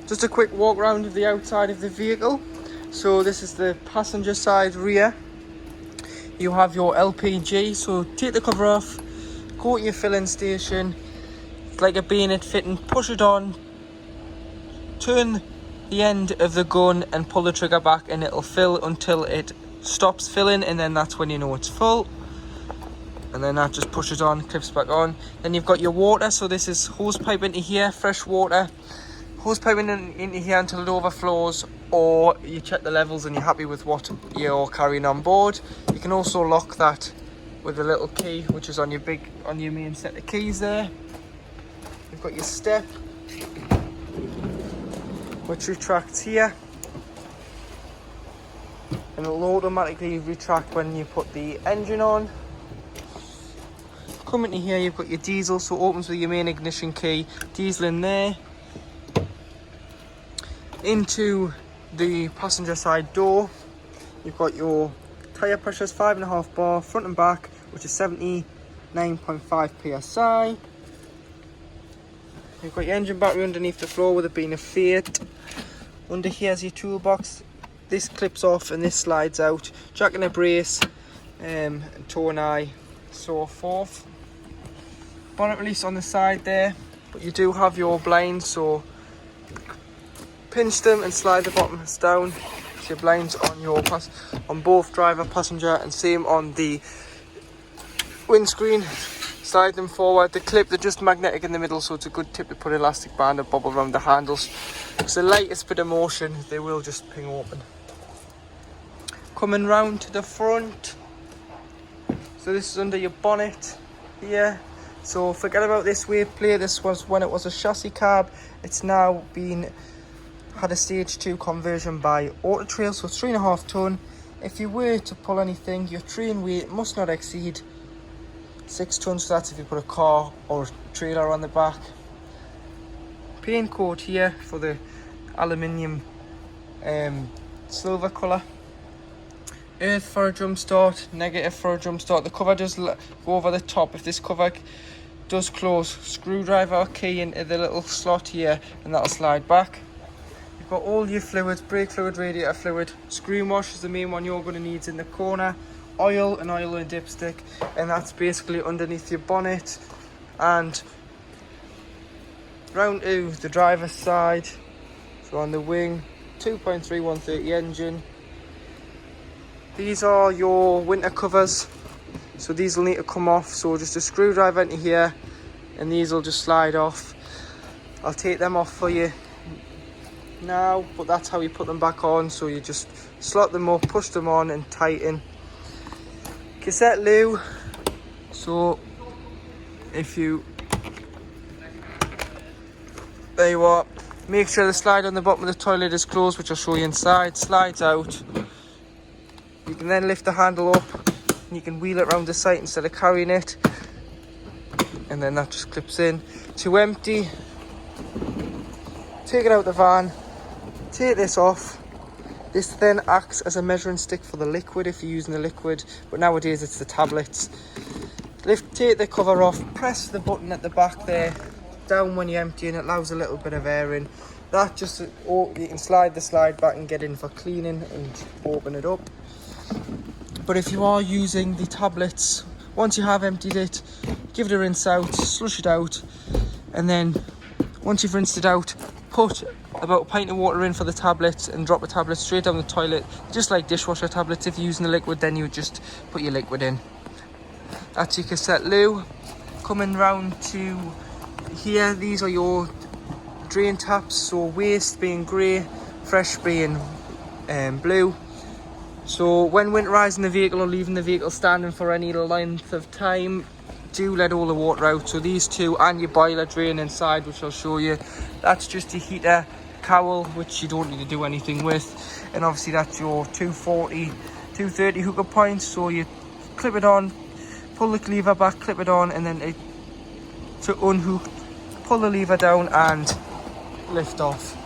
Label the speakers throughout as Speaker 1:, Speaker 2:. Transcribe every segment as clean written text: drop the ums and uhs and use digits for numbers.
Speaker 1: Just a quick walk around of the outside of the vehicle. So this is the passenger side rear. You have your LPG, so take the cover off, go to your filling station. It's like a bayonet fitting, push it on, turn the end of the gun and pull the trigger back, and it'll fill until it stops filling, and then that's when you know it's full. And then that just pushes on, clips back on. Then you've got your water, so this is hose pipe into here, fresh water. Hose pipe into here until it overflows, or you check the levels and you're happy with what you're carrying on board. You can also lock that with a little key, which is on your main set of keys there. You've got your step, which retracts here, and it'll automatically retract when you put the engine on. Come into here, you've got your diesel, so it opens with your main ignition key, diesel in there. Into the passenger side door, you've got your tyre pressures, 5.5 bar, front and back, which is 79.5 psi. You've got your engine battery underneath the floor, with it being a Fiat. Under here is your toolbox. This clips off and this slides out. Jack and a brace, tow and eye, so forth. Bonnet release on the side there, but you do have your blinds, so pinch them and slide the bottoms down. So your blinds on your on both driver, passenger, and same on the windscreen. Slide them forward. The clip, they're just magnetic in the middle, so it's a good tip to put elastic band or bobble around the handles. It's the lightest bit of motion, they will just ping open. Coming round to the front, so this is under your bonnet here. So forget about this wave plate. This was when it was a chassis cab. It's now had a stage 2 conversion by Auto Trail, so 3.5 ton. If you were to pull anything, your train weight must not exceed 6 tons, so that's if you put a car or a trailer on the back. Paint coat here for the aluminium silver colour. Earth for a jump start, negative for a jump start. The cover does go over the top. If this cover does close, screwdriver or key into the little slot here, and that'll slide back. You've got all your fluids, brake fluid, radiator fluid. Screen wash is the main one you're going to need in the corner. Oil and dipstick, and that's basically underneath your bonnet. And round to the driver's side, so on the wing, 2.3 130 engine. These are your winter covers, so these will need to come off, so just a screwdriver into here and these will just slide off. I'll take them off for you now, but that's how you put them back on. So you just slot them up, push them on and tighten. Cassette loo, so if you, there you are, make sure the slide on the bottom of the toilet is closed, which I'll show you inside. Slides out. You can then lift the handle up and you can wheel it around the site instead of carrying it, and then that just clips in. To empty, take it out the van, take this off. This then acts as a measuring stick for the liquid if you're using the liquid, but nowadays it's the tablets. Take the cover off, press the button at the back there down when you're emptying. It allows a little bit of air in. That just, you can slide the slide back and get in for cleaning and open it up. But if you are using the tablets, once you have emptied it, give it a rinse out, slush it out, and then once you've rinsed it out, put about a pint of water in for the tablets and drop the tablets straight down the toilet, just like dishwasher tablets. If you're using the liquid, then you would just put your liquid in. That's your cassette loo. Coming round to here, these are your drain taps, so waste being grey, fresh being blue. So when winterising the vehicle or leaving the vehicle standing for any length of time, do let all the water out. So these two, and your boiler drain inside, which I'll show you. That's just your heater cowl, which you don't need to do anything with. And obviously that's your 240, 230 hooker points. So you clip it on, pull the lever back, clip it on, and then to unhook, pull the lever down and lift off.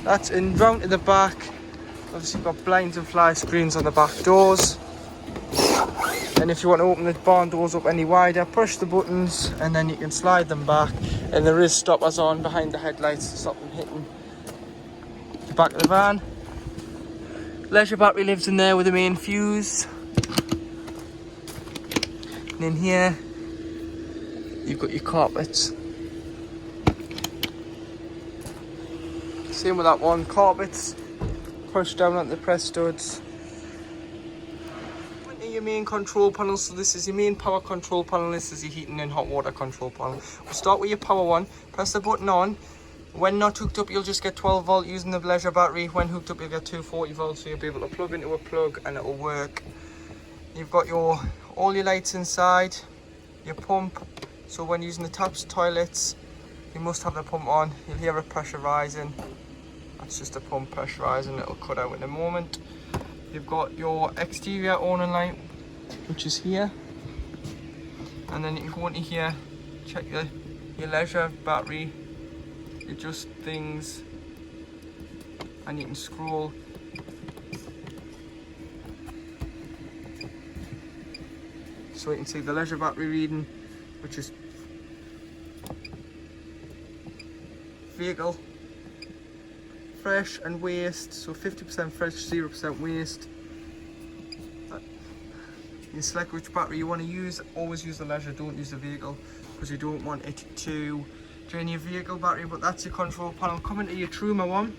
Speaker 1: That's in. Round to the back, obviously you've got blinds and fly screens on the back doors. And if you want to open the barn doors up any wider, push the buttons and then you can slide them back And there is stoppers on behind the headlights to stop them hitting the back of the van. Leisure battery lives in there with the main fuse. And in here, you've got your carpets. Same with that one, carpets push down onto the press studs. Your main control panel, so this is your main power control panel, this is your heating and hot water control panel. We'll start with your power one, press the button on. When not hooked up, you'll just get 12 volt using the Leisure battery. When hooked up, you'll get 240 volts, so you'll be able to plug into a plug and it'll work. You've got all your lights inside, your pump, so when using the taps, toilets, you must have the pump on. You'll hear it pressurising. That's just a pump pressurising, it'll cut out in a moment. You've got your exterior awning light, which is here. And then you can go into here, check your Leisure battery, adjust things, and you can scroll. So you can see the Leisure battery reading, which is vehicle, fresh and waste, so 50% fresh, 0% waste. You select which battery you want to use. Always use the Leisure, don't use the vehicle, because you don't want it to drain your vehicle battery. But that's your control panel. Coming to your Truma one,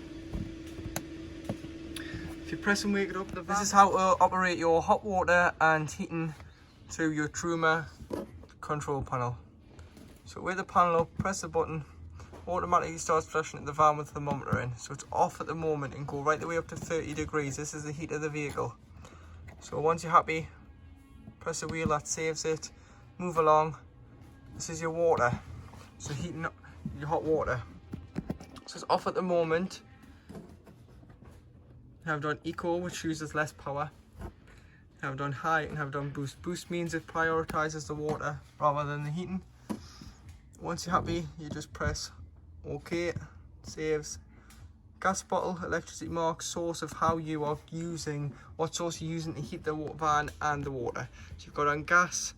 Speaker 1: if you press and wake it up, this is how to operate your hot water and heating through your Truma control panel. So with the panel up, press the button, automatically starts flashing at the van with the thermometer in. So it's off at the moment and go right the way up to 30 degrees. This is the heat of the vehicle. So once you're happy, press the wheel, that saves it. Move along. This is your water. So heating up your hot water. So it's off at the moment. I've done eco, which uses less power. I've done high and have done boost. Boost means it prioritizes the water rather than the heating. Once you're happy, you just press OK, saves. Gas bottle, electricity mark, source of how you are using, what source you're using to heat the van and the water. So you've got on gas,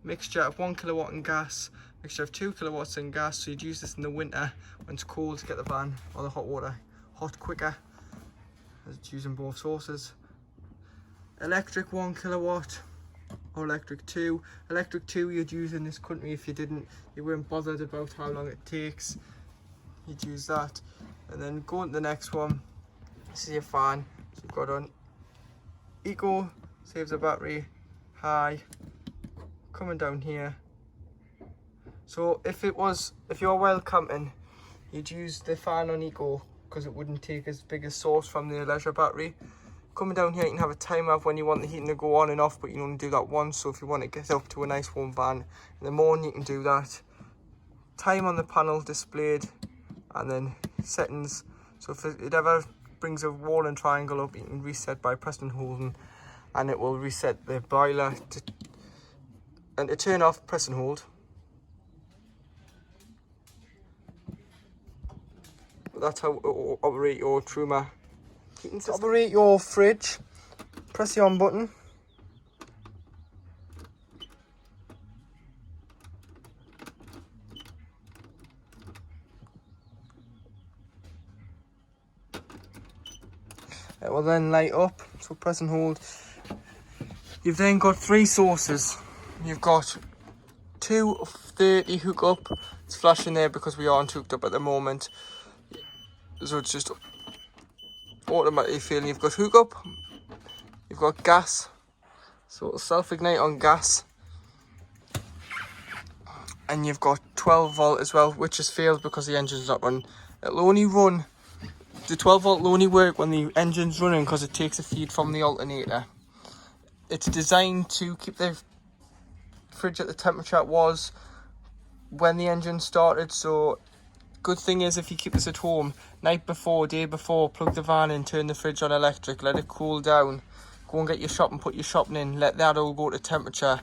Speaker 1: mixture of 1 kilowatt in gas, mixture of 2 kilowatts in gas. So you'd use this in the winter when it's cold to get the van or the hot water hot quicker, as it's using both sources. Electric 1 kilowatt or electric 2. Electric 2 you'd use in this country if you weren't bothered about how long it takes. You'd use that. And then go on to the next one. This is your fan. So you've got on eco, saves the battery, high, coming down here. So if you're wild camping, you'd use the fan on eco because it wouldn't take as big a source from the Leisure battery. Coming down here, you can have a timer of when you want the heating to go on and off, but you can only do that once. So if you want to get up to a nice warm van in the morning, you can do that. Time on the panel displayed, and then settings. So if it ever brings a wall and triangle up, you can reset by pressing and holding, and it will reset the boiler. And to turn off, press and hold. But that's how to operate your Truma heating system. To operate your fridge, press the on button. It will then light up, so press and hold. You've then got 3 sources. You've got 230 hookup. It's flashing there because we aren't hooked up at the moment. So it's just automatically feeling. You've got hookup. You've got gas. So it'll self-ignite on gas. And you've got 12 volt as well, which has failed because the engine's not running. It'll only run. The 12 volt will only work when the engine's running because it takes a feed from the alternator. It's designed to keep the fridge at the temperature it was when the engine started. So good thing is, if you keep this at home, night before, day before, plug the van in, turn the fridge on electric, let it cool down, go and get your shopping, put your shopping in, let that all go to temperature,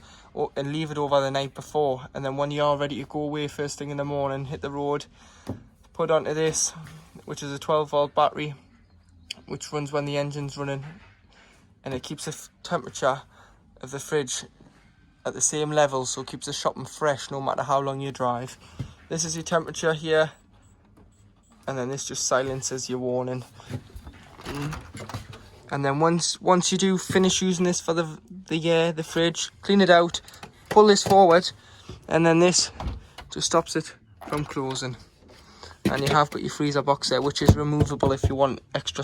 Speaker 1: and leave it over the night before. And then when you are ready to go away first thing in the morning, hit the road, put onto this, which is a 12 volt battery, which runs when the engine's running, and it keeps the temperature of the fridge at the same level, so it keeps the shopping fresh no matter how long you drive. This is your temperature here, and then this just silences your warning. And then once you do finish using this for the fridge, clean it out, pull this forward, and then this just stops it from closing. And you have got your freezer box there, which is removable if you want extra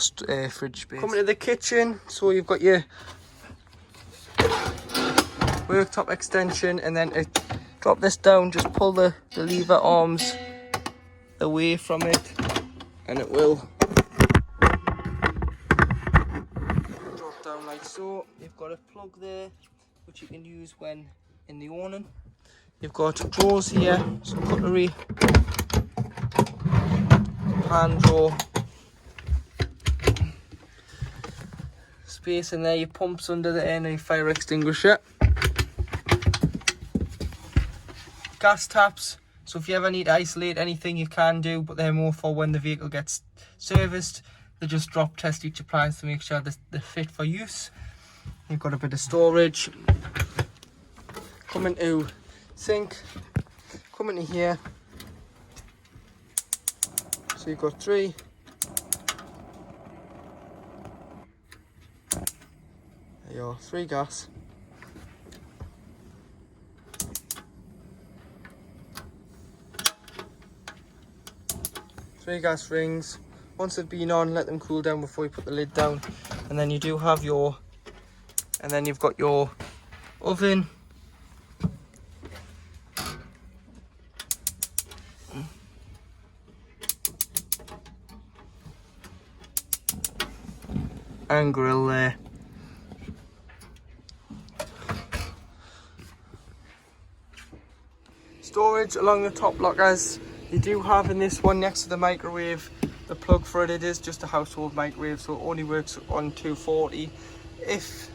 Speaker 1: fridge space. Coming to the kitchen, so you've got your worktop extension, and then drop this down, just pull the lever arms away from it, and it will drop down like so. You've got a plug there, which you can use when in the awning. You've got drawers here, some cutlery, hand drawer, space in there, your pumps under there, and your fire extinguisher. Gas taps, so if you ever need to isolate anything you can do, but they're more for when the vehicle gets serviced. They just drop test each appliance to make sure they're fit for use. You've got a bit of storage. Coming to sink, coming to here, so you've got 3. There you are, 3 gas. Three gas rings. Once they've been on, let them cool down before you put the lid down. And then you do have your, and then you've got your oven. And grill there. Storage along the top lockers. You do have in this one next to the microwave, the plug for it. It is just a household microwave, so it only works on 240. If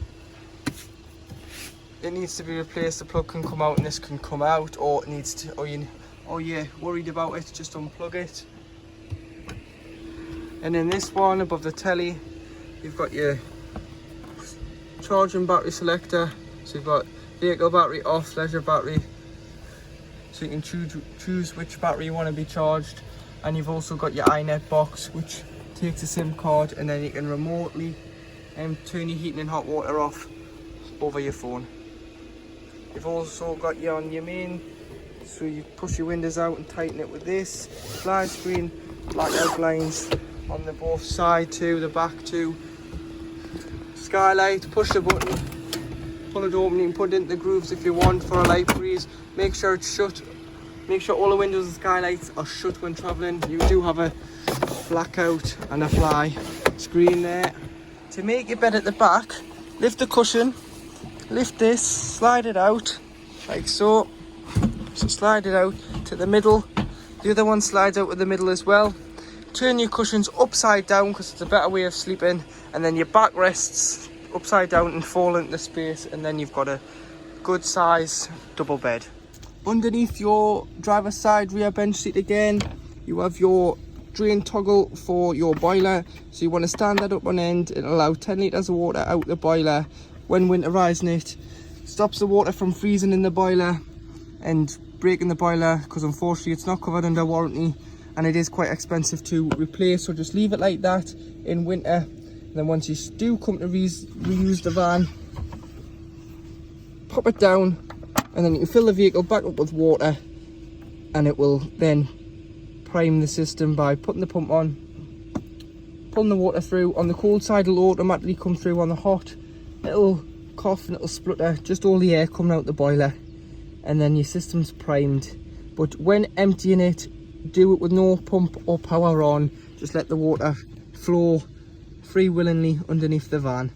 Speaker 1: it needs to be replaced, the plug can come out and this can come out, or it needs to, or you're worried about it, just unplug it. And in this one above the telly, you've got your charging battery selector. So you've got vehicle battery, off, leisure battery. So you can choose which battery you want to be charged. And you've also got your iNet box, which takes a SIM card, and then you can remotely turn your heating and hot water off over your phone. You've also got your main, so you push your windows out and tighten it with this. Slide screen, black outlines on the both side too, the back too. Skylight, push the button, pull it open, you can put it into the grooves if you want for a light breeze. Make sure it's shut. Make sure all the windows and skylights are shut when travelling. You do have a blackout and a fly screen there. To make your bed at the back, lift the cushion, lift this, slide it out like so. So slide it out to the middle. The other one slides out with the middle as well. Turn your cushions upside down because it's a better way of sleeping, and then your back rests upside down and fall into space, and then you've got a good size double bed. Underneath your driver's side rear bench seat again, you have your drain toggle for your boiler. So you want to stand that up on end. It'll allow 10 litres of water out the boiler when winterising it. Stops the water from freezing in the boiler and breaking the boiler, because unfortunately it's not covered under warranty and it is quite expensive to replace. So just leave it like that in winter. And then once you do come to reuse the van, pop it down, and then you can fill the vehicle back up with water, and it will then prime the system by putting the pump on, pulling the water through. On the cold side it'll automatically come through, on the hot it'll cough and it'll splutter, just all the air coming out the boiler, and then your system's primed. But when emptying it, do it with no pump or power on, just let the water flow free willingly underneath the van.